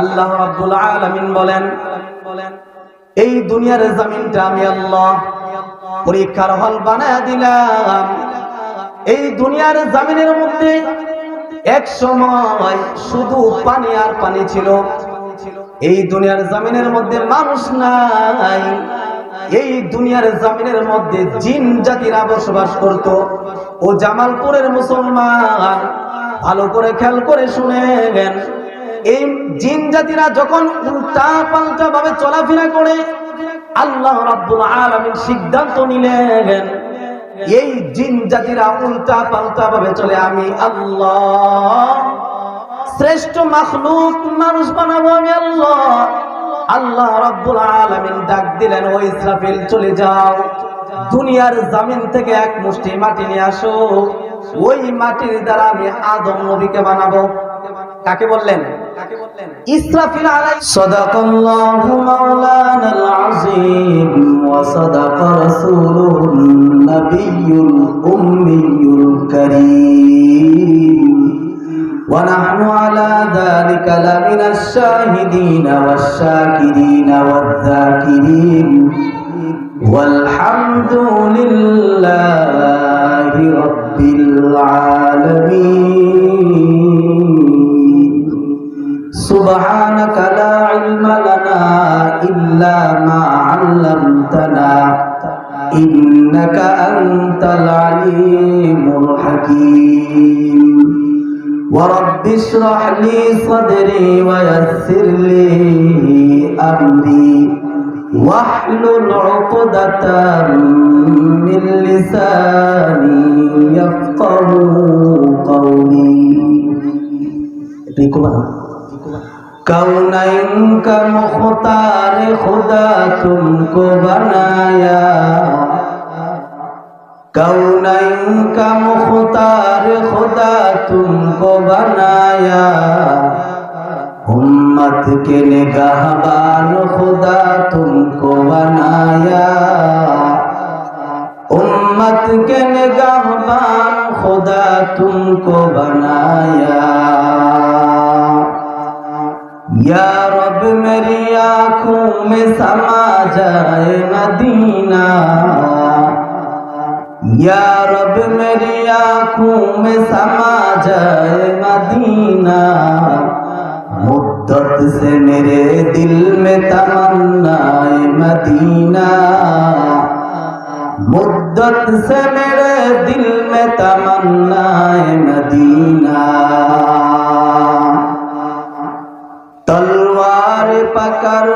আল্লাহ রাব্বুল আলামিন বলেন, এই দুনিয়ার জমিনটা আমি আল্লাহ পরীক্ষার হল বানায় দিলাম। এই দুনিয়ার জমিনের মধ্যে এক সময় শুধু পানি আর পানি ছিল। এই দুনিয়ার জমিনের মধ্যে মানুষ নাই। এই দুনিয়ার জমিনের মধ্যে জিন জাতিরা বসবাস করত। ও জামালপুরের মুসলমান, ভালো করে খেয়াল করে শুনেন, এই জিন জাতিরা যখন উল্টা পাল্টা ভাবে চলাফেরা করে, আল্লাহ রাব্বুল আলামিন সিদ্ধান্ত নিলেন এই জিন জাতিরা উল্টা পাল্টা ভাবে চলে, আমি আল্লাহ শ্রেষ্ঠ মাখলুক মানুষ বানাবো আমি আল্লাহ। আল্লাহ রাব্বুল আলামিন ডাক দিলেন, ও ইসরাফিল চলে যাও, দুনিয়ার জমিন থেকে এক মুষ্টি মাটি নিয়ে আসো, ওই মাটির দ্বারা আমি আদম নবীকে বানাবো। কাকে বললেন? ইসরাফিল আলাইহিস সাদাকাল্লাহু মাওলানাল আযীম ওয়া সাদাকা রাসূলুন নাবিয়্যুল উম্মিয়্যুল কারীম ওয়া নাহনু আলা যালিকা লামিনাশ শাহিদিনা ওয়াশ শাকিরিনা ওয়ায যাকিরিন ওয়ালহামদুলিল্লাহি রাব্বিল আলামিন। সুবহানাকা লা ইলমা লানা ইল্লা মা 'আল্লামতানা ইন্নাকা আনতাল আলিমুল হাকীম। ওয়া রাব্বি ইশরাহ লি সাদরি ওয়া ইয়াসসির লি আমরি واحلل عقدة من لساني يفقهوا قولي। कौनैन का मुख्तार खुदा तुमको बनाया, कौनैन का मुख्तार खुदा तुमको बनाया, उम्मत के निगाहबान खुदा तुमको बनाया, उम्मत के निगाहबान खुदा तुमको बनाया। या रब मेरी आँखों में समा जाए मदीना, या रब मेरी आँखों में समा जाए मदीना, मुद्दत से मेरे दिल में तमन्नाए मदीना, मुद्दत से मेरे दिल में तमन्नाए मदीना। तलवार पकड़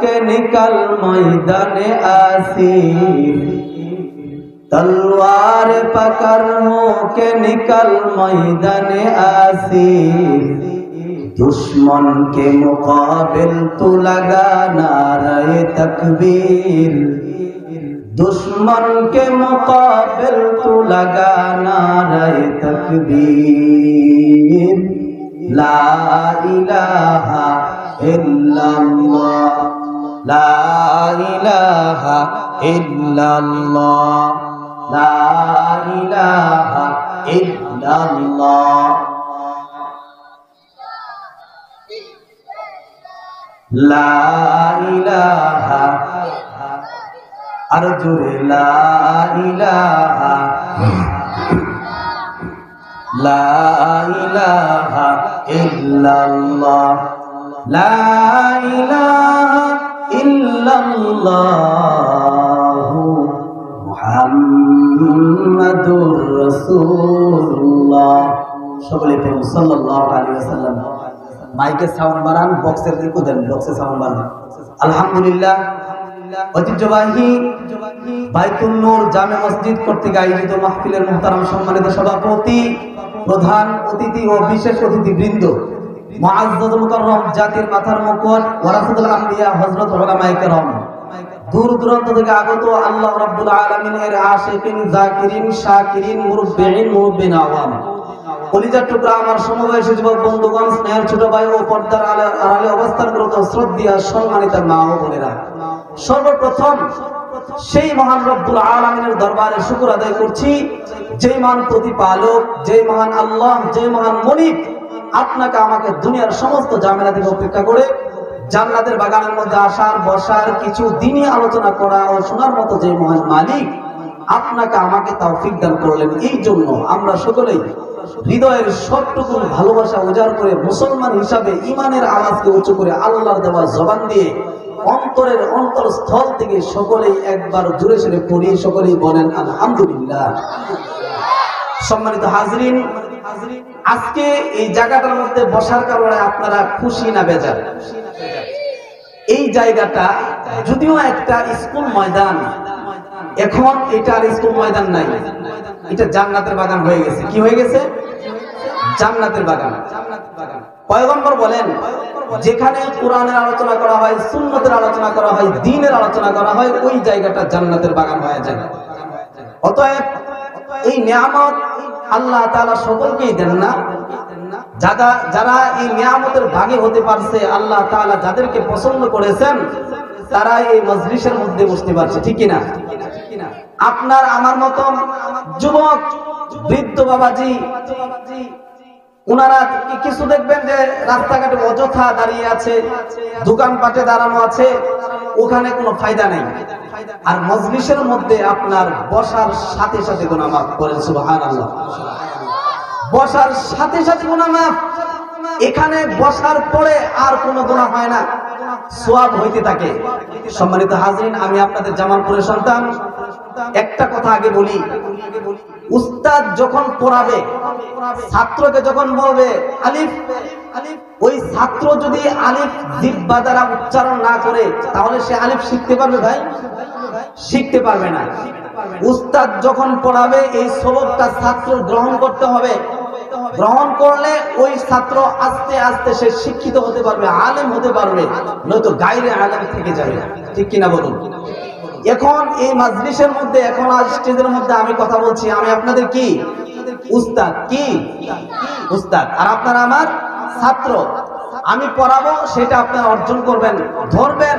के निकल मैदाने आसीर, तलवार पकड़ के निकल मैदाने आसीर, दुश्मन के मुकाबिल तू लगा नारे तकबीर, दुश्मन के मुकाबिल तू लगा नारे तकबीर। ला इलाहा इल्लल्लाह, ला इलाहा इल्लल्लाह, ला इलाहा इल्लल्लाह, ला इलाहा अर्जुरे ला इलाहा, ला इलाहा इल्लल्लाह, ला इलाहा इल्लल्लाह मुহাম্মাদুর রাসূলুল্লাহ। সকলে পড়ুন সাল্লাল্লাহু আলাইহি ওয়াসাল্লাম। মাইকে সাউন্ড বাড়ান, বক্সের দিকে দেন, বক্সে সাউন্ড বাড়ান। আলহামদুলিল্লাহ, ঐতিহ্যবাহী বাইতুল নূর জামে মসজিদ কর্তৃক আয়োজিত মাহফিলের মুহতারাম সম্মানিত সভাপতি, প্রধান অতিথি ও বিশেষ অতিথিবৃন্দ, মুআজ্জাজ মুকাররম জাতির মাথার মুকুট ওয়ারাসাতুল আম্বিয়া হযরত উলামায়ে কেরাম, দূর দূরান্ত থেকে আগত আল্লাহ রাব্বুল আলামিনের আশিকিন, জাকিরিন, শাকিরিন, মুরব্বিঈন, মুরব্বিন আওয়াম, কলিজার টুকরা আমার সমবয়সী যুবক বন্ধুগণ, স্নেহের ছোট ভাই ও পর্দার আড়ালে অবস্থানরত শ্রদ্ধেয় সম্মানিত মা ও বোনেরা, সর্বপ্রথম সেই মহান রব্বুল আলামিনের দরবারে শুকর আদায় করছি, যে মহান প্রতিপালক, যে মহান আল্লাহ, যে মহান মুনিব, আপনাকে আমাকে দুনিয়ার সমস্ত ঝামেলা থেকে উপেক্ষা করে জান্নাতের বাগানের মধ্যে আসার বসার কিছু দিনই আলোচনা করা ও শোনার মতো যে মহান মালিক আপনাকে আমাকে তৌফিক দান করলেন, এই জন্য আমরা সকলেই হৃদয়ের সবটুকু ভালোবাসা উজাড় করে মুসলমান হিসাবে ইমানের আওয়াজকে উঁচু করে আল্লাহর দেওয়া জবান দিয়ে অন্তরের অন্তরস্থল থেকে সকলেই একবার জোরে সোরে পড়ি, সকলেই বলেন আলহামদুলিল্লাহ। সম্মানিত হাজরিন, আজকে এই জায়গাটার মধ্যে বসার কারণে আপনারা খুশি না বেজার? এই জায়গাটা যদিও একটা স্কুল ময়দান, এখন এটা আর স্কুল ময়দান নাই, এটা জান্নাতের বাগান হয়ে গেছে। কি হয়ে গেছে? জান্নাতের বাগান। পয়গম্বর বলেন, যেখানে কোরআনের আলোচনা করা হয়, সুন্নতের আলোচনা করা হয়, দ্বীনের আলোচনা করা হয়, ওই জায়গাটা জান্নাতের বাগান হয়ে যায়। অতএব এই নিয়ামত আল্লাহ তাআলা সকলকেই দেন না। যারা এই নিয়ামতের ভাগী হতে পারছে, আল্লাহ তাআলা যাদেরকে পছন্দ করেছেন, তারা এই মজলিসের মধ্যে বসতে পারছে। ঠিক কিনা? আপনার আমার মতো যুবক বৃদ্ধ বাবাজি, ওনারা কিছু দেখবেন যে রাস্তাঘাটে অযথা দাঁড়িয়ে আছে, দোকানপাটে দাঁড়ানো আছে, ওখানে কোনো ফায়দা নেই। আর মজলিসের মধ্যে আপনার বসার সাথে সাথে গুনাহ মাফ করেন, সুবহানাল্লাহ। বসার সাথে সাথে গুনাহ মাফ, এখানে বসার পরে আর কোনো গুনাহ হয় না, সওয়াব হইতে থাকে। সম্মানিত হাজরিন, আমি আপনাদের জামালপুরের সন্তান, একটা কথা আগে বলি, উস্তাদ যখন পড়াবে, ছাত্রকে যখন বলবে আলিফ, ওই ছাত্র যদি আলিফ জিহ্বা দ্বারা উচ্চারণ না করে, তাহলে সে আলিফ শিখতে পারবে? ভাই, শিখতে পারবে না। উস্তাদ যখন পড়াবে, এই সবকটা ছাত্র গ্রহণ করতে হবে। গ্রহণ করলে ওই ছাত্র আস্তে আস্তে সে শিক্ষিত হতে পারবে, আলেম হতে পারবে, নয়তো গায়রে আলেম থেকে যাবে। ঠিক কিনা বলুন? এখন এই মাজলিসের মধ্যে, এখন আজ স্টেজের মধ্যে আমি কথা বলছি, আমি আপনাদের কি উস্তাদ? কি উস্তাদ? আর আপনারা আমার ছাত্র। আমি পড়াবো, সেটা আপনারা অর্জন করবেন, ধরবেন,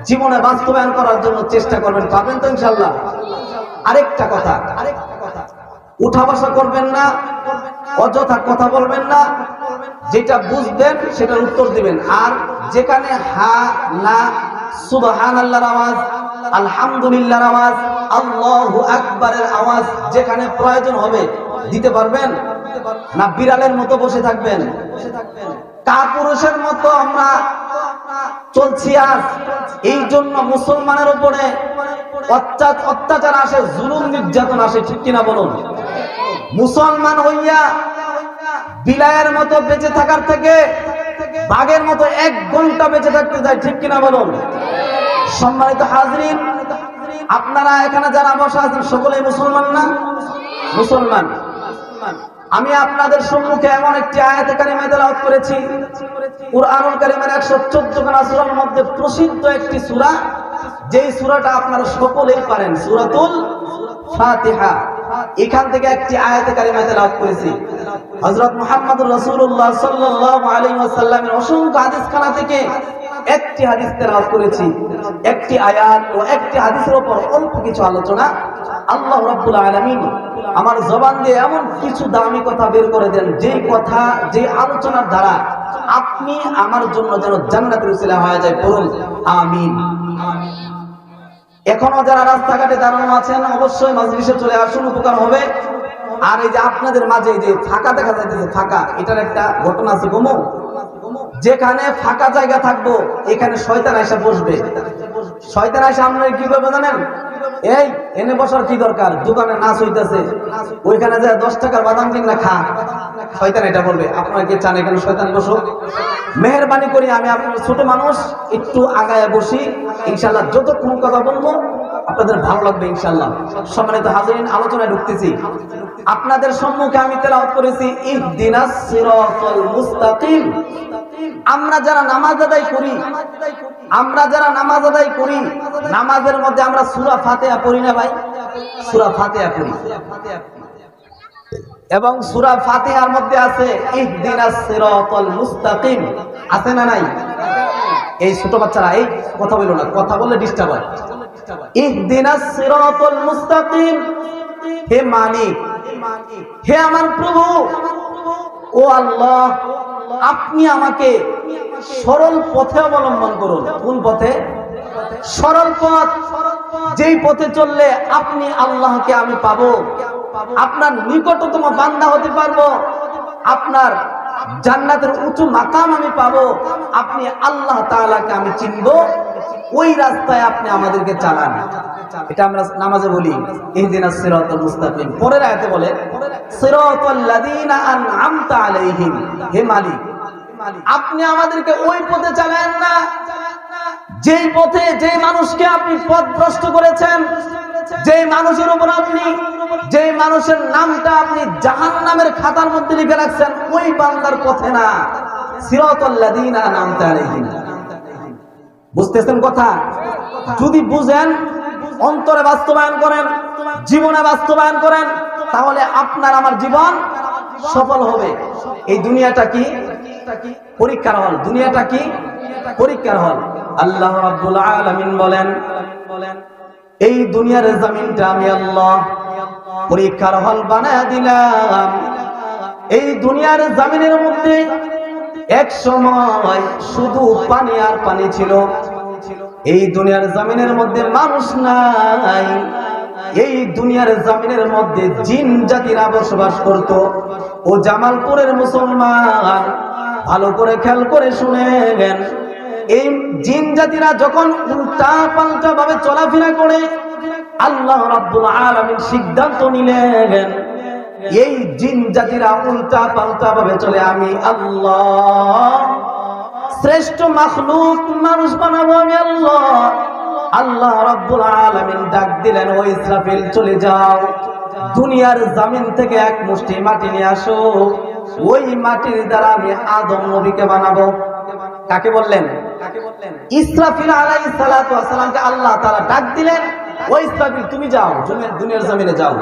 জীবনে বাস্তবায়ন করার জন্য চেষ্টা করবেন। পাবেন তো ইনশাআল্লাহ? আরেকটা কথা, উঠা বসা করবেন না, অযথা কথা বলবেন না, যেটা বুঝবেন সেটার উত্তর দিবেন। আর যেখানে হা না, সুবহানাল্লাহর আওয়াজ, আলহামদুলিল্লাহর আওয়াজ, আল্লাহু আকবারের আওয়াজ যেখানে প্রয়োজন হবে দিতে পারবেন না? বিড়ালের মতো বসে থাকবেন? কাপুরুষের মতো আমরা চলছি আজ। এই জন্য মুসলমানের উপরে অত্যাচার আসে, জুলুম নির্যাতন আসে। ঠিক কিনা বলুন? মুসলমান হইয়া বিলায়ের মতো বেঁচে থাকার থেকে বাঘের মতো 1 ঘন্টা বেঁচে থাকতে যায়। ঠিক কিনা বলুন? সম্মানিত হাজরিন, আপনারা এখানে যারা বসা আছেন সকলেই মুসলমান না? মুসলমান। আমি আপনাদের সম্মুখে এমন একটি আয়াতে কারিমা তেলাওয়াত করেছি, কুরআনুল কারীমের 114 খানা সূরার মধ্যে প্রসিদ্ধ একটি সূরা, যেই সূরাটা আপনারা সকলেই পারেন, সূরাতুল ফাতিহা। এখান থেকে একটি আয়াতে কারিমা তেলাওয়াত করেছি। হযরত মুহাম্মদুর রাসূলুল্লাহ সাল্লাল্লাহু আলাইহি ওয়াসাল্লামের অসংখ্য হাদিস খানা থেকে একটি হাদিস তেলাওয়াত করেছি। একটি আয়াত ও একটি হাদিসের উপর অল্প কিছু আলোচনা। আল্লাহ রাব্বুল আলামিন আমার জবান দিয়ে এমন কিছু দামি কথা বের করে দেন, যেই কথা, যে আলোচনার দ্বারা আপনি আমার জন্য যেন জান্নাতের উসিলা হয়ে যায়। বলুন আমিন। এখনো যারা রাস্তাঘাটে দাঁড়ানো আছেন, অবশ্যই মজলিসে চলে আসুন, উপকার হবে। আর এই যে আপনাদের মাঝে যে ফাঁকা দেখা যাইতেছে, ফাঁকা, এটার একটা ঘটনা আছে। যেখানে ফাঁকা জায়গা থাকবো, এখানে শয়তান এসে বসবে। শয়তান এসে আপনারা কি করবে জানেন? এই এনে বসার কি দরকার, দোকানে নাচ হইতেছে, ওইখানে যায় 10 টাকার বাদাম কিনা খা। শয়তান এটা বলবে। আপনারা কি চান এখানে শয়তান বসুক? মেহেরবানি করি, আমি আপনার ছোট মানুষ, একটু আগায় বসি, ইনশাআল্লাহ যতক্ষণ কথা বলবো আপনাদের ভালো লাগবে ইনশাআল্লাহ। সম্মানিত হাজিরিন, আলোচনায় ঢুকতেছি। আপনাদের সম্মুখে আমি তেলাওয়াত করেছি ইহদিনাস সিরাতাল মুস্তাকিম। আমরা যারা নামাজ আদায় করি, নামাজের মধ্যে আমরা সূরা ফাতিহা পড়ি না ভাই? সূরা ফাতিহা পড়ি, এবং সূরা ফাতিহার মধ্যে আছে ইহদিনাস সিরাতাল মুস্তাকিম। আছে না নাই? এই ছোট বাচ্চারা এই কথা বলো না, কথা বললে ডিস্টার্ব হয়। ইহদিনাস সিরাতাল মুস্তাকিম, হে মালিক, হে আমার প্রভু, ও আল্লাহ, আপনি আমাকে সরল পথে অবলম্বন করুন। কোন পথে? সরল পথ, যেই পথে চললে আপনি আল্লাহকে আমি পাবো, আপনার নিকটতম বান্দা হতে পারবো, আপনার জান্নাতের উঁচু মাকাম আমি পাবো, আপনি আল্লাহ তাআলাকে আমি চিনবো, ওই রাস্তায় আপনি আমাদেরকে চালান। এটা আমরা নামাজে বলি, ইহদিনাস সিরাতাল মুস্তাকিম। পরের আয়াতে বলে সিরাতাল লাযীনা আন'আমতা আলাইহিম, হে মালিক আপনি আমাদেরকে ওই পথে চালান না যেই পথে যে মানুষকে আপনি পথভ্রষ্ট করেছেন, যে মানুষের উপর আপনি, যে মানুষের নামটা আপনি জাহান্নামের খাতার মধ্যে লিখে রাখছেন, ওই বান্দার পথে না। সিরাতাল লাযীনা আন'আমতা আলাইহিম। বুঝতেছেন কথা? যদি বুঝেন, অন্তরে বাস্তবায়ন করেন, জীবনে বাস্তবায়ন করেন, তাহলে আপনার আমার জীবন সফল হবে। এই দুনিয়াটা কি? পরীক্ষার হল। দুনিয়াটা কি? পরীক্ষার হল। আল্লাহ রাব্বুল আলামিন বলেন, এই দুনিয়ার জমিনটা আমি আল্লাহ পরীক্ষার হল বানায় দিলাম। এই দুনিয়ার জমিনের মধ্যে এক সময় শুধু পানি আর পানি ছিল। এই দুনিয়ার জমিনের মধ্যে মানুষ নাই। এই দুনিয়ার জমিনের মধ্যে জিন জাতিরা বসবাস করত। ও জামালপুরের মুসলমান, ভালো করে খেয়াল করে শুনেন, এই জিন জাতিরা যখন উল্টা পাল্টা ভাবে চলাফেরা করে, আল্লাহ রাব্বুল আলামিন সিদ্ধান্ত নিলেন এই জিন জাতিরা উল্টা পাল্টা ভাবে চলে, আমি আল্লাহ শ্রেষ্ঠ মাখলুক মানুষ বানাবো আমি আল্লাহ। আল্লাহ রাব্বুল আলামিন ডাক দিলেন, ও ইসরাফিল চলে যাও, দুনিয়ার জমিন থেকে এক মুষ্টি মাটি নিয়ে আসো, ওই মাটির দ্বারা আমি আদম নবীকে বানাবো। কাকে বললেন? ইসরাফিল আলাইহিস সালাতু ওয়াস সালামকে আল্লাহ তাআলা ডাক দিলেন, ও ইসরাফিল তুমি যাও, দুনিয়ার জমিনে যাও,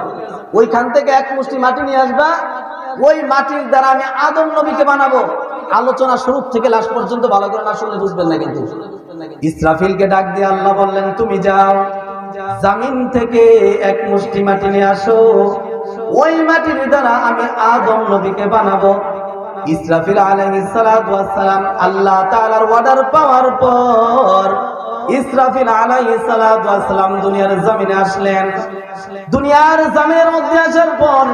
ওইখান থেকে এক মুষ্টি মাটি নিয়ে আসবা, ওই মাটির দ্বারা আমি আদম নবীকে বানাবো। আলোচনা শুরু থেকে লাস্ট পর্যন্ত ভালো করে না শুনলে বুঝবেন না। কিন্তু ইসরাফিলকে ডাক দিয়ে আল্লাহ বললেন, তুমি যাও, জমিন থেকে এক মুষ্টি মাটি নিয়ে আসো, ওই মাটির দ্বারা আমি আদম নবীকে বানাবো। ইসরাফিল আলাইহিস সালাতু ওয়াস সালাম আল্লাহ তাআলার অর্ডার পাওয়ার পর ইসরাফিল আলাইহিস সালাতু ওয়াস সালাম দুনিয়ার জমিনে আসলেন। দুনিয়ার জমিনের মধ্যে আসার পর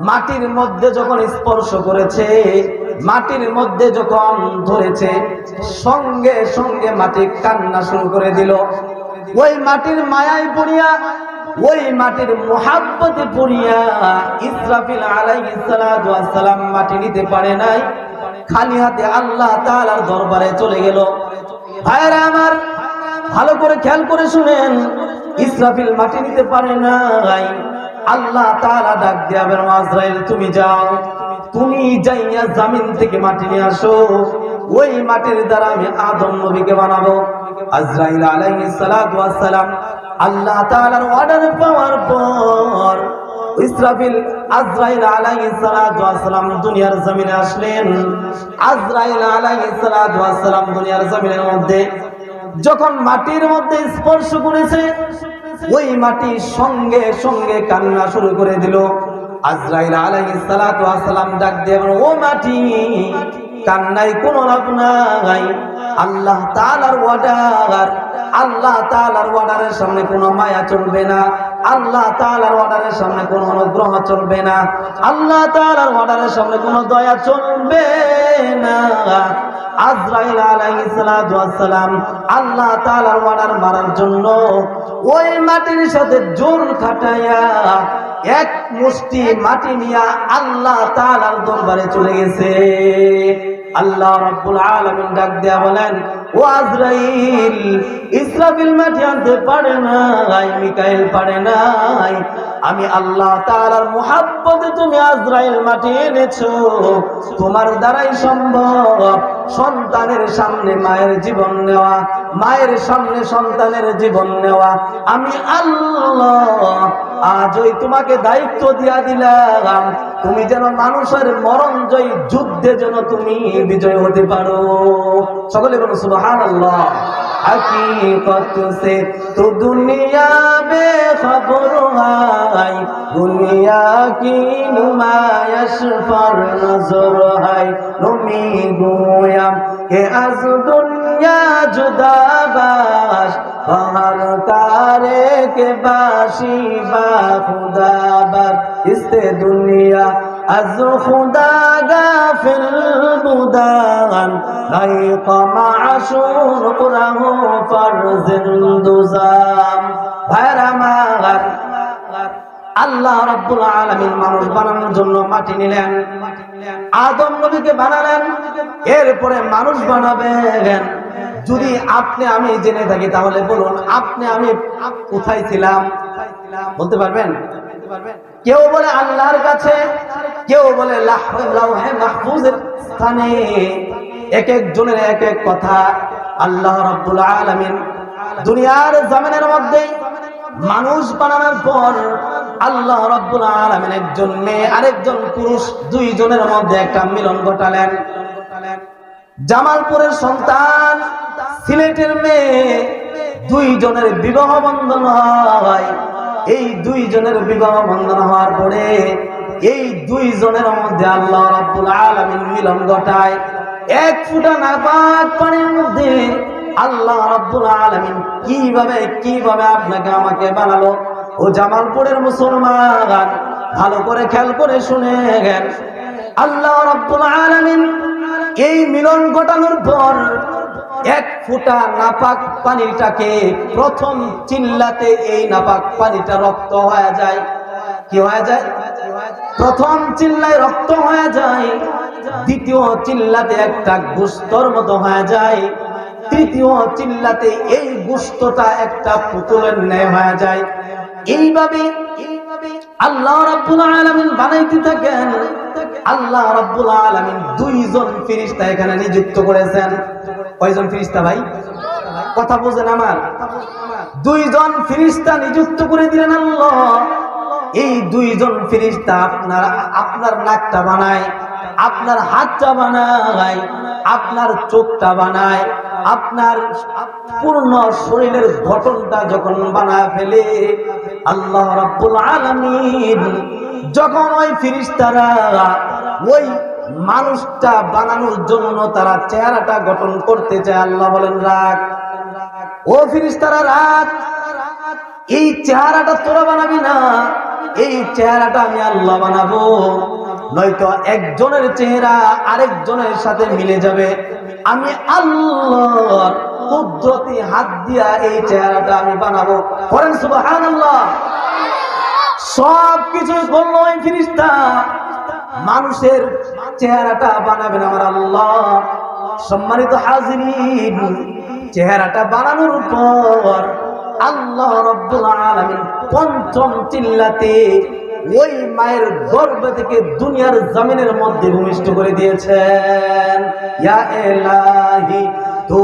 মাটির মধ্যে যখন স্পর্শ করেছে, মাটির মধ্যে যখন ধরেছে, সঙ্গে সঙ্গে মাটি কান্না শুরু করে দিল। ওই মাটির মায়ায় পড়িয়া, ওই মাটির মুহাব্বতে পড়িয়া ইসরাফিল আলাইহিস সালাতু ওয়াস সালাম মাটি নিতে পারে নাই, খালি হাতে আল্লাহ তাআলার দরবারে চলে গেল। ভাইরা আমার, ভালো করে খেয়াল করে শুনেন, ইসরাফিল মাটি নিতে পারে নাই। আল্লাহ তাআলা ডাক দিয়া বলেন, আজরাইল তুমি যাও, তুমি যাইয়া জমিন থেকে মাটি নিয়ে আসো, ওই মাটির দ্বারা আমি আদম নবীকে বানাবো। আজরাইল আলাইহিস সালাতু ওয়াস সালাম আল্লাহ তাআলার অর্ডার পাওয়ার পর ইসরাফিল আজরাইল আলাইহিস সালাতু ওয়াস সালাম দুনিয়ার জমিনে আসলেন। আজরাইল আলাইহিস সালাতু ওয়াস সালাম দুনিয়ার জমিনের মধ্যে যখন মাটির মধ্যে স্পর্শ করেছে, ওই মাটি সঙ্গে সঙ্গে কান্না শুরু করে দিল। আজরাইল আলাইহিস সালাতু ওয়াস সালাম ডাক দিয়ে বলল, ও মাটি, কান্নায় কোনো লাভ নাই, আল্লাহ তাআলার অর্ডার, আল্লাহ তাআলার অর্ডারের সামনে কোনো মায়া চলবে না, আল্লাহ তাআলার অর্ডারের সামনে কোনো অনুগ্রহ চলবে না, আল্লাহ তাআলার অর্ডারের সামনে কোনো দয়া চলবে না। আজরাইল আলাইহিস সালাতু ওয়াস সালাম আল্লাহ তাআলার অর্ডার মারার জন্য ওই মাটির সাথে জোর খাটাইয়া এক মুষ্টি মাটি নিয়ে আল্লাহ তাআলার দরবারে চলে গেছে। আল্লাহ রাব্বুল আলামিন ডাক দেয়া বলেন, ও আজরাইল, ইসরাফিল মাটি আনতে পারে নাই, মিকাইল পারে নাই, আমি আল্লাহ তাআলার মুহাব্বতে তুমি আজরাইল মাটি এনেছো, তোমার দ্বারাই সম্ভব সন্তানের সামনে মায়ের জীবন নেওয়া, মায়ের সামনে সন্তানের জীবন নেওয়া। আমি আল্লাহ আজই তোমাকে দায়িত্ব দিয়া দিলাম, তুমি যেন মানুষের মরণজয়ী যুদ্ধে যেন তুমি বিজয় হতে পারো। সকলে বলো সুবহানাল্লাহ। हकीकत से तो दुनिया बेखबर है, হাই দুনিয়া কি নুমায়শ পর নজর হাই তুমি গোয়াম কে আজ দুনিয়া জুদা বাস বাহার কারে के बाशी बा खुदा बर इस्ते दुनिया अज खुदा गाफिल बुदान नहीं कमाशूर कुराहो पर जिंदुजाम भरमागर আল্লাহ রাব্বুল আলামিন মানুষ বানানোর জন্য মাটি নিলেন, আদম নবীকে বানালেন, এরপরে মানুষ বানাবেন। যদি আপনি আমি জেনে থাকি তাহলে বলুন আপনি আমি কোথায় ছিলাম? বলতে পারবেন? কেউ বলে আল্লাহর কাছে, কেউ বলে লাউহে মাহফুজের স্থানে। এক একজনের এক এক কথা। আল্লাহ রাব্বুল আলামিন দুনিয়ার জমিনের মধ্যে মানুষ বানানোর পর আল্লাহ রাব্বুল আলামিন একজন মেয়ে আরেকজন পুরুষ দুইজনের মধ্যে একটা মিলন ঘটালেন। জামালপুরের সন্তান সিলেটের মেয়ে, দুইজনের বিবাহ বন্ধন হয়। এই দুইজনের বিবাহ বন্ধন হওয়ার পরে এই দুইজনের মধ্যে আল্লাহ রাব্বুল আলামিন মিলন ঘটায়। এক ফোঁটা নাপাক পানির মধ্যে আল্লাহ রাব্বুল আলামিন কিভাবে আপনাকে আমাকে বানালো। ও জামালপুরের মুসলমান, ভালো করে খেয়াল করে শুনে গেন। আল্লাহ রাব্বুল আলামিন এই মিলন ঘটানোর পর এক ফোঁটা নাপাক পানিটাকে প্রথম চিল্লাতে এই নাপাক পানিটা রক্ত হয়ে যায়। কি হয়ে যায়? প্রথম চিল্লায় রক্ত হয়ে যায়, দ্বিতীয় চিল্লাতে একটা গোশতর মতো হয়ে যায়, তৃতীয় চিল্লাতে এই গোশতটা একটা পুতুলের ন্যায় হয়ে যায়। এইভাবে আল্লাহ রাব্বুল আলামিন বানাইতে থাকেন। আল্লাহ রাব্বুল আলামিন দুইজন ফেরেশতা এখানে নিযুক্ত করেছেন। কয়জন ফেরেশতা ভাই? কথা বুঝেন আমার? দুইজন ফেরেশতা নিযুক্ত করে দিলেন আল্লাহ। এই দুইজন ফেরেশতা আপনার নাকটা বানায়, আপনার হাতটা বানায়, আপনার চোখটা বানায়, আপনার পূর্ণ শরীরের গঠনটা যখন বানায় ফেলে আল্লাহ রাব্বুল আলামিন, যখন ওই ফেরেশতারা ওই মানুষটা বানানোর জন্য তারা চেহারাটা গঠন করতে চায়, আল্লাহ বলেন রাখ, ও ফেরেশতারা রাখ, এই চেহারাটা তোরা বানাবি না, এই চেহারাটা আমি আল্লাহ বানাবো। নয়তো একজনের চেহারা আরেকজনের সাথে মিলে যাবে। আমি আল্লাহর কুদরতি হাত দিয়া এই চেহারাটা আমি বানাবো। করেন সুবহানাল্লাহ। সব কিছু করলো ওই ফেরেশতা, মানুষের চেহারাটা বানাবেন আমার আল্লাহ। সম্মানিত হাজিরিন, চেহারাটা বানানোর পর আল্লাহ রাব্বুল আলামিন পঞ্চম চিল্লাতে ওই মায়ের গর্ভ থেকে দুনিয়ার জমিনের মধ্যে ভূমিষ্ঠ করে দিয়েছেন। ইয়া ইলাহি তু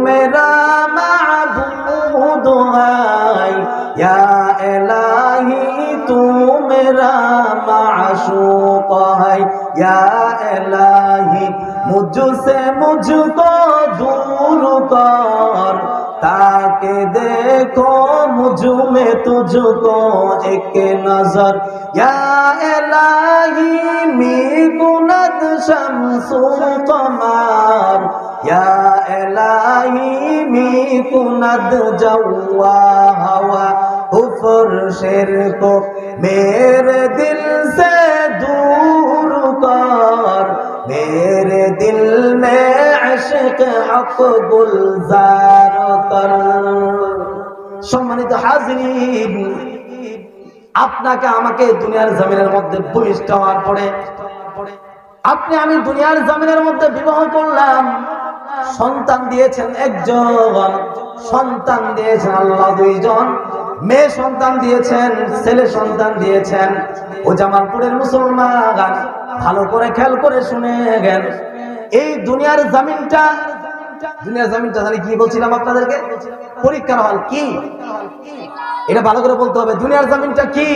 মেরা মাবুদ হাই, ইয়া ইলাহি তু মেরা মাশুক হাই, ইয়া ইলাহি মুঝসে মুঝকো दूर कर, ताके देखो मुझ में तुझको एक नजर, या इलाही मी कुनत शम्सु कमर, या इलाही मी कुनत जवा हवा कुफर शिरक को मेरे दिल से दूर कर, मेरे दिल में इश्क हक गुलजार कर। সম্মানিত হাজিরিন, আপনাকে আমাকে দুনিয়ার জমিনের মধ্যে ভূমিষ্ঠ হওয়ার পরে আপনি আমি দুনিয়ার জমিনের মধ্যে বিবাহ করলাম, সন্তান দিয়েছেন একজন, সন্তান দিয়েছেন আল্লাহ দুইজন, মেয়ে সন্তান দিয়েছেন, ছেলে সন্তান দিয়েছেন। ও জামালপুরের মুসলমান, ভালো করে খেয়াল করে শুনে গেন। এই দুনিয়ার জমিনটা জানি কি বলছিলাম আপনাদেরকে? পরীক্ষার হল। কি এটা ভালো করে বলতে হবে। দুনিয়ার জমিনটা কি?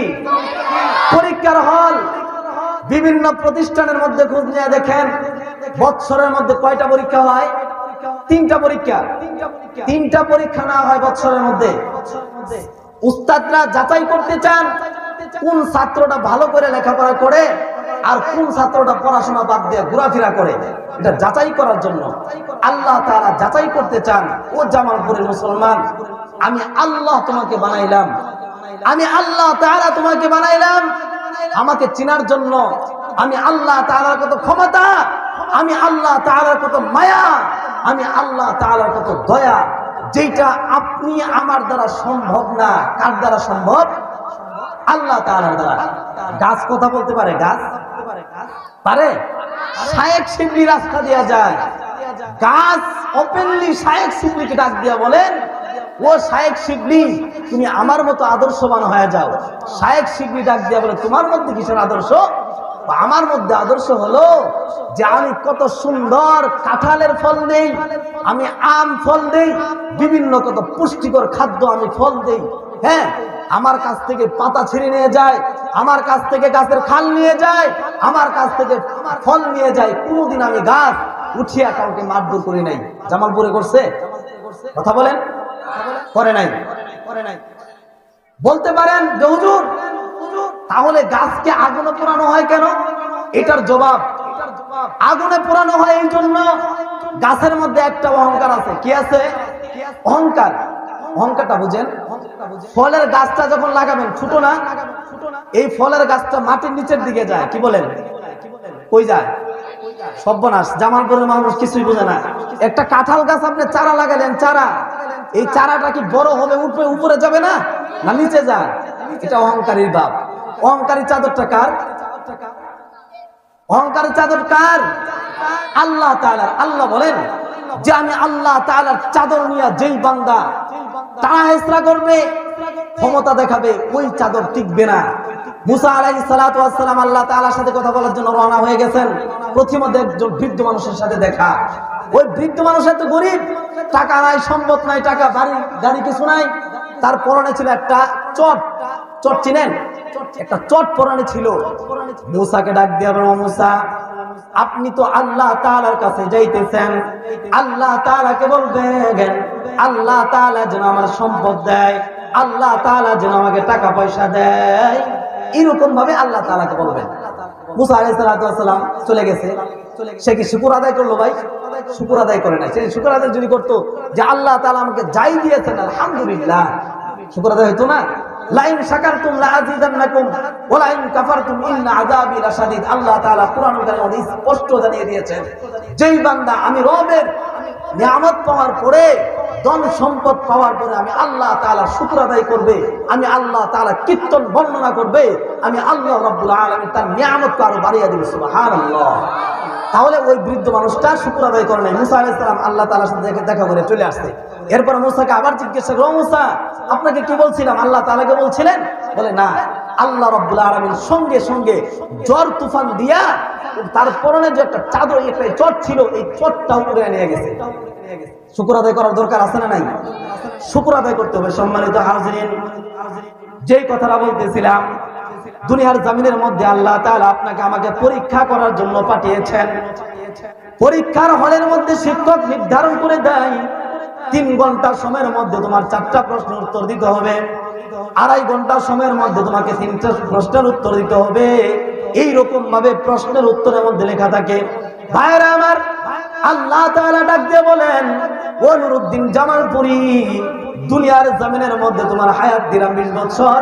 পরীক্ষার হল। বিভিন্ন প্রতিষ্ঠানের মধ্যে খোঁজ নিয়ে দেখেন, বৎসরের মধ্যে কয়টা পরীক্ষা হয়? 3টা পরীক্ষা। 3টা পরীক্ষা না হয় বৎসরের মধ্যে। উস্তাদরা যাচাই করতে চান কোন ছাত্রটা ভালো করে লেখাপড়া করে আর কোন ছাত্রটা পড়াশোনা বাদ দিয়ে ঘোরাফেরা করে, এটা যাচাই করার জন্য আল্লাহ তাআলা যাচাই করতে চান। ও জামালপুরের মুসলমান, আমি আল্লাহ তোমাকে বানাইলাম, আমি আল্লাহ তাআলা তোমাকে বানাইলাম আমাকে চিনার জন্য। আমি আল্লাহ তাআলার কত ক্ষমতা, আমি আল্লাহ তাআলার কত মায়া, আমি আল্লাহ তাআলার কত দয়া, যেটা আপনি আমার দ্বারা সম্ভব না। কার দ্বারা সম্ভব? আল্লাহ তাআলার দ্বারা। গাছ কথা বলতে পারে? গাছ পারে? শায়েখ শিবলি রাস্তা দিয়া যায়, গাছ ওপেনলি শায়েখ শিবলিকে ডাক দিয়া বলেন, ও শায়েখ শিবলি তুমি আমার মতো আদর্শবান হয়ে যাও। শায়েখ শিবলি ডাক দিয়া বলে, তোমার মধ্যে কিসের আদর্শ? আমার মধ্যে আদর্শ হলো যে আমি কত সুন্দর কাঁঠালের ফল দেই, আমি আম ফল দেই, বিভিন্ন কত পুষ্টিকর খাদ্য আমি ফল দেই। হ্যাঁ, আমার কাছ থেকে পাতা ছিঁড়ে নিয়ে যায়, আমার কাছ থেকে গাছের খাল নিয়ে যায়, আমার কাছ থেকে ফল নিয়ে যায়। কোনোদিন আমি গাছ উঠিয়া কাউকে মারধর করি নাই। জামালপুরে করছে? কথা বলেন, করে নাই? বলতে পারেন যে হুজুর তাহলে গাছকে আগুনে পোড়ানো হয় কেন? এটার জবাব, আগুনে পোড়ানো হয় এই জন্য গাছের মধ্যে একটা অহংকার আছে। কি আছে? অহংকার। অহংকারটা বুঝেন? ফলের গাছটা যখন লাগাবেন, ছোট না, এই ফলের গাছটা মাটির নিচের দিকে যায়। কি বলেন? কই যায়? সর্বনাশ, জামালপুরের মানুষ কিছুই বোঝে না। একটা কাঁঠাল গাছ আপনি চারা লাগালেন, চারা, এই চারাটা কি বড় হবে, উঠবে, উপরে যাবে না, না নিচে যায়? এটা অহংকারীর বাপ। অহংকারী চাদরটা কার? অহংকারের চাদর কার? আল্লাহ তাআলার। আল্লাহ বলেন যে আমি আল্লাহ তাআলার চাদর নিয়ে যেই বান্দা টানা হেসরা করবে, ক্ষমতা দেখাবে, ওই চাদর টিকবে না। মুসা আলাইহিস সালাতু ওয়াস সালাম আল্লাহ তাআলার সাথে কথা বলার জন্য রওনা হয়ে গেছেন। প্রথমে একজন বৃদ্ধ মানুষের সাথে দেখা। ওই বৃদ্ধ মানুষ এত গরিব, টাকা নাই, সম্পদ নাই, টাকা বাড়ি গাড়ি কিছু নাই। তার পরনে ছিল একটা চট। চট চিনেন? একটা চট পরনে ছিল। মুসাকে ডাক দিয়ে বলল, মুসা আপনি তো আল্লাহ তাআলার কাছে যাইতেছেন, আল্লাহ তাআলাকে বলবেন আল্লাহ তাআলা যেন আমার সম্পদ দেয়, আল্লাহ তাআলা যেন আমাকে টাকা পয়সা দেয়, এরকম ভাবে আল্লাহ তাআলাকে বলবেন। মুসা আলাইহিস সালাম চলে গেছে। সে কি শুকর আদায় করলো? ভাই, শুকর আদায় করে নাই। সে শুকর আদায় যদি করতো যে আল্লাহ তাআলা আমাকে যাই দিয়েছেন আলহামদুলিল্লাহ, শুকর আদায় হতো না? লাইন শাকারতুম লাযিদান্নাকুম ওয়া লাইন কাফারতুম ইন্না আযাবি লাশাদীদ। আল্লাহ তাআলা কোরআনুল কারীমে স্পষ্ট জানিয়ে দিয়েছেন, যেই বান্দা আমি রবের নিয়ামত পাওয়ার পরে, ধন সম্পদ পাওয়ার পরে আমি আল্লাহ তাআলা শুকর আদায় করবে, আমি আল্লাহ তাআলা কীর্তন বর্ণনা করবে, আমি আল্লাহ রাব্বুল আলামিন তার নিয়ামতকে আরো বাড়িয়ে দেব। সুবহানাল্লাহ। তাহলে ওই বৃদ্ধ মানুষটা শুকর আদায় করে নাই। মুসা আলাইহিস সালাম আল্লাহ তাআলার সাথে দেখা করে চলে আসছে। এরপর মুসাকে আবার জিজ্ঞাসা করলো, মুসা আপনাকে কি বলছিলাম? আল্লাহ তাআলাকে বলছিলেন? বলে না, আল্লাহ রাব্বুল আলামিন সঙ্গে সঙ্গে ঝড় তুফান দিয়া তার পরনে যে একটা চাদর, একটা চট ছিল, এই চটটা উপরে নিয়ে গেছে। শুকর আদায় করার দরকার আছে না নাই? শুকর আদায় করতে হবে। সম্মানিত হাজিরিন, যেই কথাটা বলতেছিলাম, দুনিয়ার জমিনের মধ্যে আল্লাহ তাআলা আপনাকে আমাকে পরীক্ষা করার জন্য পাঠিয়েছেন। পরীক্ষার হলের মধ্যে শিক্ষক নির্ধারণ করে দেয় 3 ঘন্টার সময়ের মধ্যে তোমার 4টা প্রশ্নের উত্তর দিতে হবে, 2.5 ঘন্টার সময়ের মধ্যে তোমাকে 3টা প্রশ্নের উত্তর দিতে হবে। এইরকম ভাবে প্রশ্নের উত্তরের মধ্যে লেখা থাকে। ভাইরা আমার, আল্লাহ তাআলা ডাক দিয়ে বলেন, ও নুরুদ্দিন জামালপুরি, দুনিয়ার জমিনের মধ্যে তোমার হায়াত দিলাম 20 বছর,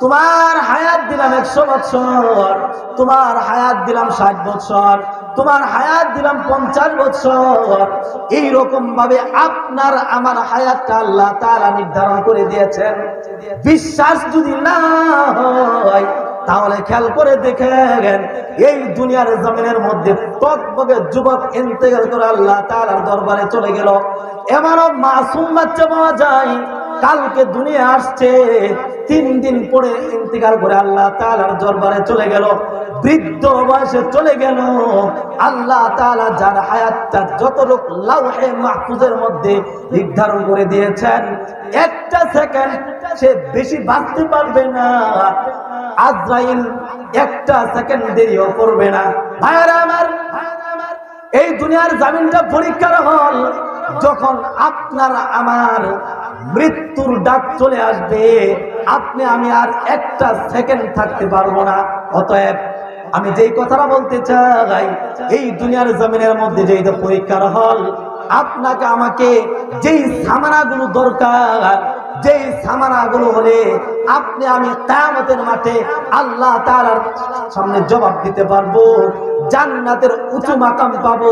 তোমার হায়াত দিলাম 100 বছর, তোমার হায়াত দিলাম 60 বছর, তোমার হায়াত দিলাম 50 বছর। এইরকম ভাবে আপনার আমার হায়াতটা আল্লাহ তাআলা নির্ধারণ করে দিয়েছেন। বিশ্বাস যদি না হয় তাহলে খেয়াল করে দেখেন, এই দুনিয়ার জমিনের মধ্যে টকবগে যুবক ইন্তেকাল করে আল্লাহ তাআলার দরবারে চলে গেল। এমনও মাসুম বাচ্চা পাওয়া যায়, কালকে দুনিয়া আসছে, 3 দিন পরে ইন্তেকাল করে আল্লাহ তাআলার দরবারে চলে গেল, বৃদ্ধ বয়সে চলে গেল। আল্লাহ তাআলা যার হায়াতটা যতটুকু লাউহে মাহফুজের মধ্যে নির্ধারণ করে দিয়েছেন, একটা সেকেন্ড সে বেশি বাঁচতে পারবে না। আজরাইল একটা সেকেন্ড দেরিও করবে না। ভাইরা আমার, এই দুনিয়ার জমিনটা পরীক্ষার হল। যখন আপনার আমার মৃত্যুর ডাক চলে আসবে, আপনি আমি আর একটা সেকেন্ড থাকতে পারবো না। অতএব আমি যেই কথাটা বলতে চাই, এই দুনিয়ার জমিনের মধ্যে যেই পরীক্ষার হল, আপনাকে আমাকে যেই সামানাগুলো দরকার, যেই সামানাগুলো হলে আপনি আমি কিয়ামতের মাঠে আল্লাহ তাআলার সামনে জবাব দিতে পারবো, জান্নাতের উঁচু মাকাম পাবো,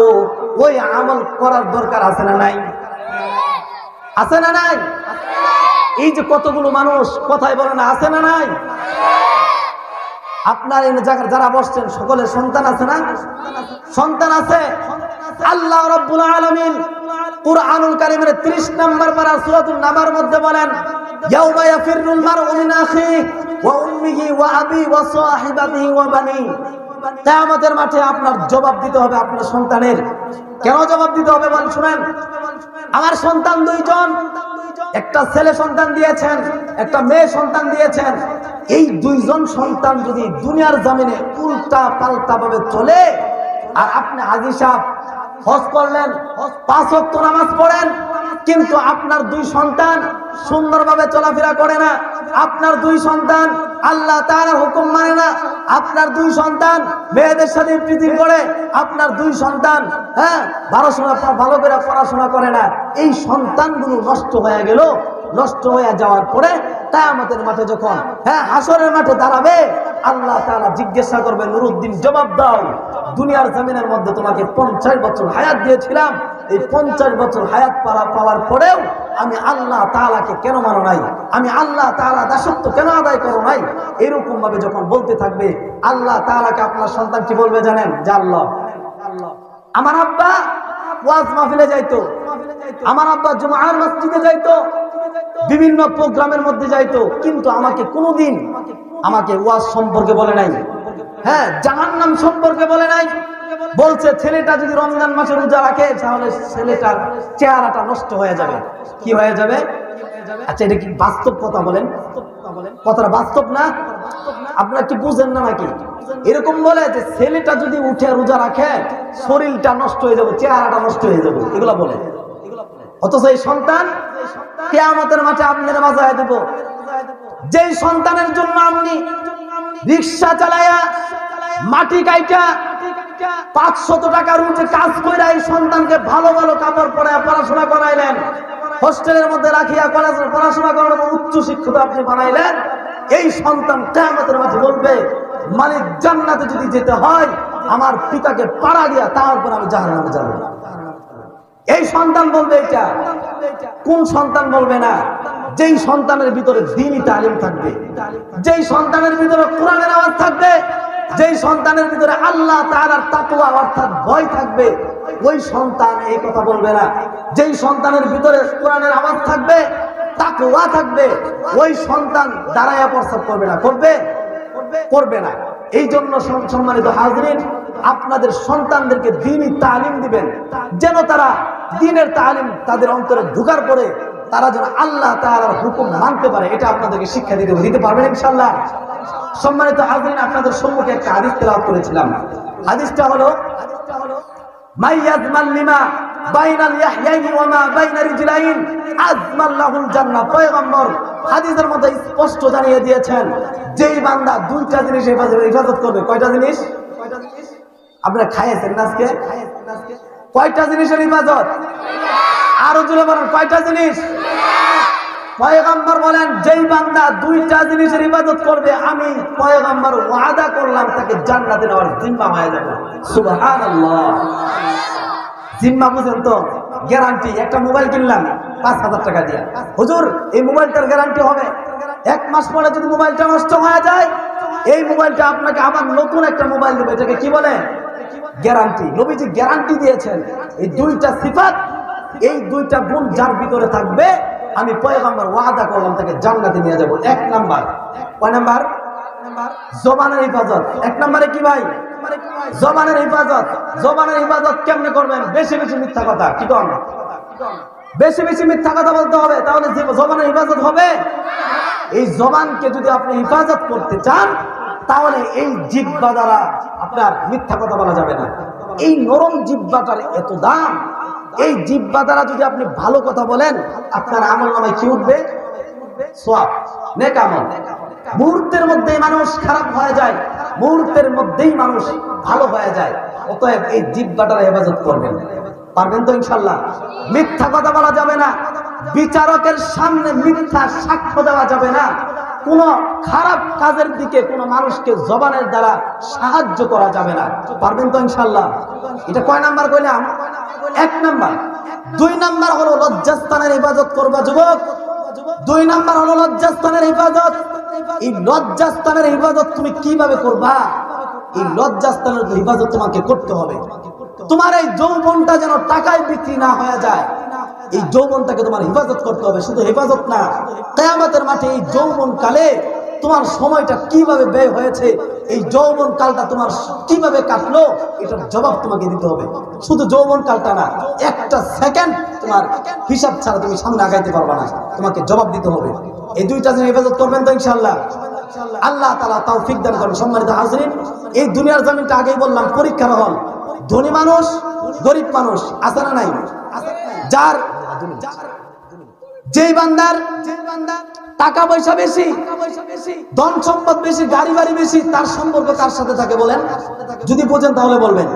ওই আমল করার দরকার আছে না নাই? আছে না নাই? এই যে কতগুলো মানুষ কথাই বলে না, আছে না নাই? আপনার এই জায়গায় যারা বসছেন সকলের সন্তান আছে না? সন্তান আছে। আল্লাহ রাব্বুল আলামিন কুরআনুল কারীমের 30 নম্বর পারা সূরাতুন নাবার মধ্যে বলেন, ইয়াউমা ইয়াফিরুল মারউ মিন আখিহি ওয়া উম্মিহি ওয়া আবিহি ওয়া সাহিবাতিহি ওয়া বানিহি। কিয়ামতের মাঠে আপনার জবাব দিতে হবে আপনার সন্তানের। কেন জবাব দিতে হবে বলেন? শুনেন, আমার সন্তান দুইজন, একটা ছেলে সন্তান দিয়েছেন, একটা মেয়ে সন্তান দিয়েছেন। এই দুইজন সন্তান যদি দুনিয়ার জমিনে উল্টা পাল্টা ভাবে চলে, আর আপনি হাজী সাহেব হজ করলেন, 5 ওয়াক্ত নামাজ পড়েন, কিন্তু আপনার দুই সন্তান সুন্দরভাবে চলাফেরা করে না, আপনার দুই সন্তান আল্লাহ তাআলার হুকুম মানে না, আপনার দুই সন্তান মেয়েদের সাথে প্রীতি করে, আপনার দুই সন্তান ভালো করে পড়াশোনা করে না, এই সন্তানগুলো নষ্ট হয়ে গেল। নষ্ট হয়ে যাওয়ার পরে কিয়ামতের মাঠে যখন হাসরের মাঠে দাঁড়াবে, আল্লাহ তাআলা জিজ্ঞাসা করবে, নুরুদ্দিন জবাব দাও, দুনিয়ার জমিনের মধ্যে তোমাকে 50 বছর হায়াত দিয়েছিলাম, এই 50 বছর হায়াত পাওয়ার পরেও আমি আল্লাহ তাআলাকে কেন মানো নাই, আমি আল্লাহ তাআলা দাসত্ব কেন আদায় করো নাই? এরকম ভাবে যখন বলতে থাকবে, আল্লাহ তাআলাকে আপনার সন্তান কি বলবে জানেন? যে আল্লাহ, আমার আব্বা ওয়াজ মাহফিলে যাইতো, আমার আব্বা জুমার মসজিদে যাইতো, বিভিন্ন প্রোগ্রামের মধ্যে যাইতো, কিন্তু আমাকে কোনোদিন আমাকে ওয়াজ সম্পর্কে বলে নাই, জাহান্নাম সম্পর্কে বলে নাই। বলছে ছেলেটা যদি রমজান মাসে রোজা রাখে তাহলে ছেলেটার চেহারাটা নষ্ট হয়ে যাবে। কি হয়ে যাবে? আচ্ছা, এটা কি বাস্তব কথা? বলেন, কথাটা বাস্তব না? আপনারা কি বুঝেন না নাকি? এরকম বলে যে ছেলেটা যদি উঠে রোজা রাখে শরীরটা নষ্ট হয়ে যাবে, চেহারাটা নষ্ট হয়ে যাবে, এগুলা বলে। অথচ এই সন্তান কিয়ামতের মাঠে আপনার বাজায় দেব। যেই সন্তানের জন্য আপনি রিক্সা চালায়া মাটি কাইটা 500 টাকা রুটে কাজ করে এই সন্তানকে ভালো ভালো কাপড় পরায় পড়াশোনা করাইলেন, হোস্টেলের মধ্যে রাখিয়া পড়াশোনা করানোর উচ্চ শিক্ষিত আপনি বানাইলেন, এই সন্তান কিয়ামতের মাঠে বলবে, মালিক জান্নাতে যদি যেতে হয় আমার পিতাকে পাড়া দিয়া তারপর আমি জাহান্নামে যাব। এই সন্তান বলবে। এটা কোন সন্তান বলবে না? যেই সন্তানের ভিতরে দ্বীনি তালিম থাকবে, যেই সন্তানের ভিতরে কোরআনের আওয়াজ থাকবে, যেই সন্তানের ভিতরে আল্লাহ তাআলার তাকওয়া অর্থাৎ ভয় থাকবে, ওই সন্তান এই কথা বলবে না। যেই সন্তানের ভিতরে কোরআনের আওয়াজ থাকবে, তাকওয়া থাকবে, ওই সন্তান দাঁড়ায়া প্রস্তাব করবে না। করবে না। এই জন্য সম্মানিত হাজরিন, আপনাদের সন্তানদেরকে দ্বীনি তালিম দিবেন, যেন তারা দ্বীনের তালিম তাদের অন্তরে ঢোকার পরে তারা যেন আল্লাহ তাআলার হুকুম মানতে পারে। এটা আপনাদেরকে শিক্ষা দিতে পারবেন ইনশাআল্লাহ। সম্মানিত হাজরিন, আপনাদের সম্মুখে একটা হাদিস তেলাওয়াত করেছিলাম। হাদিসটা হলো, মাইয়াজমাল লিমা বাইনাল ইয়াহইয়াইনি ওয়া মা বাইনা রিজলাইন আজমাল্লাহুল জান্নাহ। পয়গম্বর হাদিসের মধ্যে স্পষ্ট জানিয়ে দিয়েছেন, যেই বান্দা দুইটা জিনিস হেফাজত করবে। কয়টা জিনিস? আপনারা খাইয়েছেন না আজকে? কয়টা জিনিসের হেফাজত? আরো জোরে বলেন, কয়টা জিনিস? পয়গম্বর বলেন, যেই বান্দা দুইটা জিনিসের ইবাদত করবে, আমি পয়গম্বর ওয়াদা করলাম তাকে জান্নাতে নেওয়ার জিম্মা হয়ে যাবে। সুবহানাল্লাহ। জিম্মা বুঝেন তো? গ্যারান্টি। একটা মোবাইল কিনলাম 5,000 টাকা দিয়ে, হুজুর এই মোবাইলটার গ্যারান্টি হবে 1 মাস পরে যদি মোবাইলটা নষ্ট হয়ে যায়, এই মোবাইলটা আপনাকে আবার নতুন একটা মোবাইল দেবে। এটাকে কি বলে? গ্যারান্টি। নবীজি গ্যারান্টি দিয়েছেন। এই দুইটা সিফাত, এই দুইটা গুণ যার ভিতরে থাকবে, আমি পয়গম্বর ওয়াদা করলাম তাকে জান্নাতে নিয়ে যাব। 1 নাম্বার। কয় নাম্বার? জবানের হেফাজত। 1 নম্বরে কি ভাই? জবানের হেফাজত। জবানের হেফাজত কেমনে করবেন? বেশি বেশি মিথ্যা কথা। কি করেন? বেশি বেশি মিথ্যা কথা বলতে হবে, তাহলে জবানের হেফাজত হবে। এই জবানকে যদি আপনি হেফাজত করতে চান, তাহলে এই জিহ্বা দ্বারা আপনার মিথ্যা কথা বলা যাবে না। এই নরম জিহ্বাটার এত দাম, এই জিহ্বা দ্বারা যদি আপনি ভালো কথা বলেন, আপনার আমলনামায় কি উঠবে? সওয়াব, নেক আমল। মুহূর্তের মধ্যেই মানুষ খারাপ হয়ে যায়, মুহূর্তের মধ্যেই মানুষ ভালো হয়ে যায়। অতএব এই জিহ্বাটার হেফাজত করবেন, পারবেন তো ইনশাআল্লাহ? মিথ্যা কথা বলা যাবে না, বিচারকের সামনে মিথ্যা সাক্ষ্য দেওয়া যাবে না, কোন খারাপ কাজের দিকে কোন মানুষকে জবানের দ্বারা সাহায্য করা যাবে না। পারবেন তো ইনশাআল্লাহ? এটা কয় নাম্বার কইলাম? 1 নাম্বার। 2 নাম্বার হলো লজ্জাস্থানের হেফাজত করবা যুবক। 2 নাম্বার হলো লজ্জাস্থানের হেফাজত। এই লজ্জাস্থানের হেফাজত তুমি কিভাবে করবা? এই লজ্জাস্থানের হেফাজত তোমাকে করতে হবে। তোমার এই যৌবনটা যেন টাকায় বিক্রি না হয়ে যায়, এই যৌবনটাকে তোমার হেফাজত করতে হবে। শুধু হেফাজত না, কিয়ামতের মাঠে এই যৌবন কালে তোমার সময়টা কিভাবে ব্যয় হয়েছে, এই যৌবন কালটা তোমার কিভাবে কাটলো, এটার জবাব তোমাকে দিতে হবে। শুধু যৌবন কালটা না, একটা সেকেন্ড তোমার হিসাব ছাড়া তুমি সামনে আগাইতে পারবে না, তোমাকে জবাব দিতে হবে। এই দুইটা জিনিস হেফাজত করবেন তো ইনশাআল্লাহ? আল্লাহ তাআলা তৌফিক দান করেন। সম্মানিত হাজরিন, এই দুনিয়ার জমিনটা আগেই বললাম পরীক্ষার হল। ধনী মানুষ, গরিব মানুষ আছে না নাই? যার যেই বান্দার টাকা পয়সা বেশি, ধন সম্পদ বেশি, গাড়ি বাড়ি বেশি, তার সম্পর্ক কার সাথে থাকে বলেন? যদি বোঝেন তাহলে বলবেন।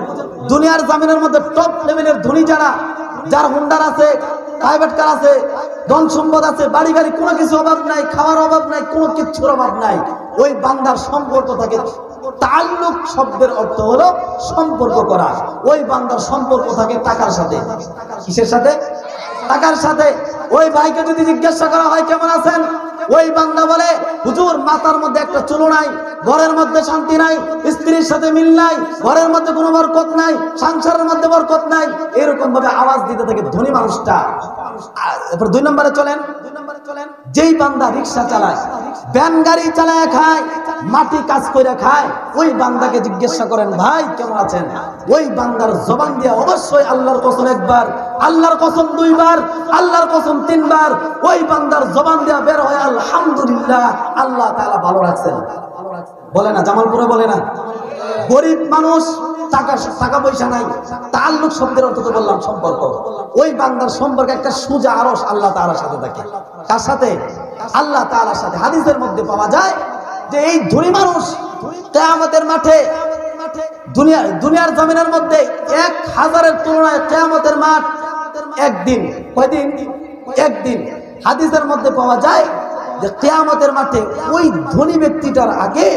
দুনিয়ার জামিনের মধ্যে টপ লেভেলের ধনী যারা, যার হুন্ডার আছে, প্রাইভেট কার আছে, ধন সম্পদ আছে, বাড়ি গাড়ি, কোনো কিছু অভাব নাই, খাওয়ার অভাব নাই, কোনো কিছুর অভাব নাই, ওই বান্দার সম্পর্ক থাকে তাআল্লুক শব্দের অর্থ হলো সম্পর্ক করা। ওই বান্দার সম্পর্ক থাকে টাকার সাথে। কিসের সাথে? টাকার সাথে। ওই ভাইকে যদি জিজ্ঞাসা করা হয় কেমন আছেন, ওই বান্দা বলে হুজুর মাথার মধ্যে একটা চুলো নাই, ঘরের মধ্যে শান্তি নাই, স্ত্রীর সাথে মিল নাই, ঘরের মধ্যে কোনো বরকত নাই, সংসারের মধ্যে বরকত নাই, এরকম ভাবে আওয়াজ দিতে থাকে ধনী মানুষটা। এরপর 2 নম্বরে চলেন। যেই বান্দা রিকশা চালায়, ভ্যান গাড়ি চালায় খায়, মাটি কাজ করে খায়, ওই বান্দাকে জিজ্ঞাসা করেন ভাই কেমন আছেন, ওই বান্দার জবান দিয়ে অবশ্যই আল্লাহর কসম 1 বার, আল্লাহর কসম 2 বার, আল্লাহর কসম 3 বার, ওই বান্দার জবান দিয়ে বের হয় আলহামদুলিল্লাহ, আল্লাহ তাআলা ভালো রাখছেন। বলে না? জামালপুরে বলে না? গরিব মানুষ, টাকা পয়সা নাই, তাআল্লুক শব্দের অর্থ তো বললাম সম্পর্ক। ওই বান্দার সম্পর্ক একটা সুজা আরশ আল্লাহ তাআলার সাথে থাকে। কার সাথে? আল্লাহ তাআলার সাথে। হাদিসের মধ্যে পাওয়া যায় যে এই ধনী মানুষ কিয়ামতের মাঠে, দুনিয়ার জমিনের মধ্যে 1000-এর তুলনায় কিয়ামতের মাঠ একদিন, কয়দিন? একদিন। হাদিসের মধ্যে পাওয়া যায় যে কিয়ামতের মাঠে ওই ধনী ব্যক্তিটার আগে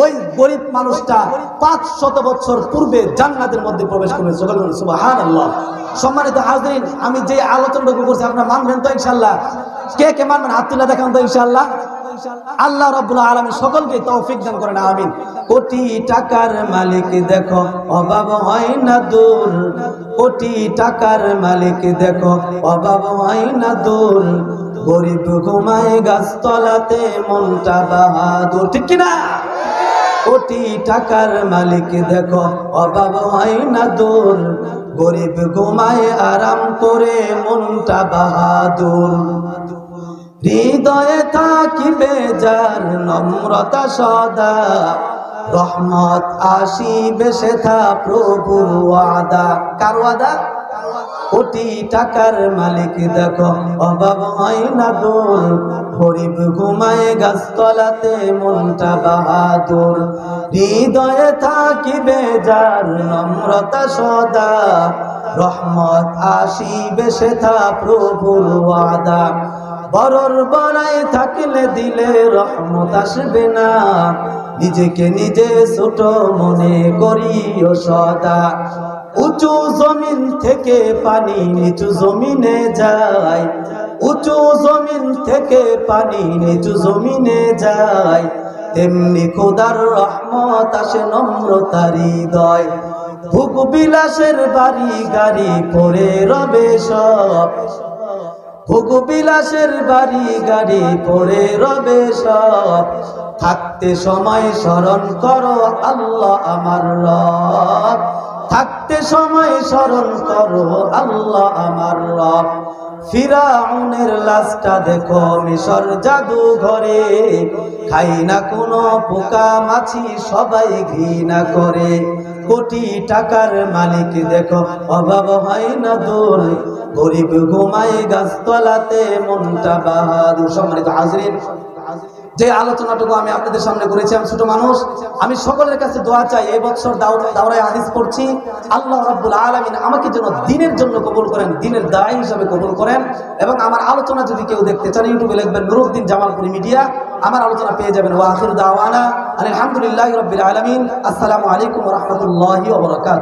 ওই গরিব মানুষটা 500 বছর পূর্বে জান্নাতের মধ্যে প্রবেশ করবে। সুবহানাল্লাহ। সম্মানিত হাজরিন, আমি যে আলোচনাটুকু করছি আপনারা মানবেন তো ইনশাআল্লাহ? কে কে মানবেন হাত তুলে দেখান তো ইনশাআল্লাহ। আল্লাহ রাব্বুল আলামিন সকলকে তৌফিক দান করেন, আমিন। কোটি টাকার মালিক দেখো অভাব হয় না দূর, কোটি টাকার মালিক দেখো অভাব হয় না দূর, গরিব ঘুমায় গাছতলাতে মনটা বাহাদুর। ঠিক কিনা? কোটি টাকার মালিক দেখো অভাব হয় না দূর, গরিব ঘুমায় আরাম করে মনটা বাহাদুর। হৃদয়ে থাকিবে যার নম্রতা সদা, রহমত আসিবে সেথা প্রভুর ওয়াদা। কার ওয়াদা? কোটি টাকার মালিক দেখো অভাব হয় না দূর, গরিব ঘুমায় গাছতলাতে মনটা বাহাদুর। হৃদয়ে থাকিবে যার নম্রতা সদা, রহমত আসিবে সেথা প্রভুর ওয়াদা। বরর বড়াই থাকলে দিলে রহমত আসবে না, নিজেকে নিজে ছোট মনে করিও সদা। উঁচু জমিন থেকে পানি নিচু জমিনে যায়, উঁচু জমিন থেকে পানি নিচু জমিনে যায়, তেমনি খোদার রহমত আসে নম্রতার হৃদয়। ভোগ বিলাসের বাড়ি গাড়ি পড়ে রবে সব, ভোগ বিলাসের বাড়ি গাড়ি পড়ে রবে সব, থাকতে সময় স্মরণ করো আল্লাহ আমার রব, থাকতে সময় স্মরণ করো আল্লাহ আমার রব। ফিরাউনের লাশটা দেখো মিশর জাদুঘরে, খাই না কোনো পোকা মাছি সবাই ঘৃণা করে, কোটি টাকার মালিক দেখো অভাব হয় না দূর, গরিব ঘুমায় গাছতলাতে মনটা বাহাদুর। সম্মানিত হাজরিন, যে আলোচনাটুকু আমি আপনাদের সামনে করেছি, আমি ছোট মানুষ, আমি সকলের কাছে দোয়া চাই। এই বছর দাওরায়ে হাদিস পড়ছি, আল্লাহ রাব্বুল আলামিন আমাকে যেন দ্বীনের জন্য কবুল করেন, দ্বীনের দায়ী হিসেবে কবুল করেন। এবং আমার আলোচনা যদি কেউ দেখতে চান, ইউটিউবে লিখবেন নুরুদ্দিন জামালপুরী মিডিয়া, আমার আলোচনা পেয়ে যাবেন। ওয়া আখিরু দাওয়ানা আলহামদুলিল্লাহি রাব্বিল আলামিন। আসসালামু আলাইকুম ওয়া রাহমাতুল্লাহি ওয়া বারাকাতুহু।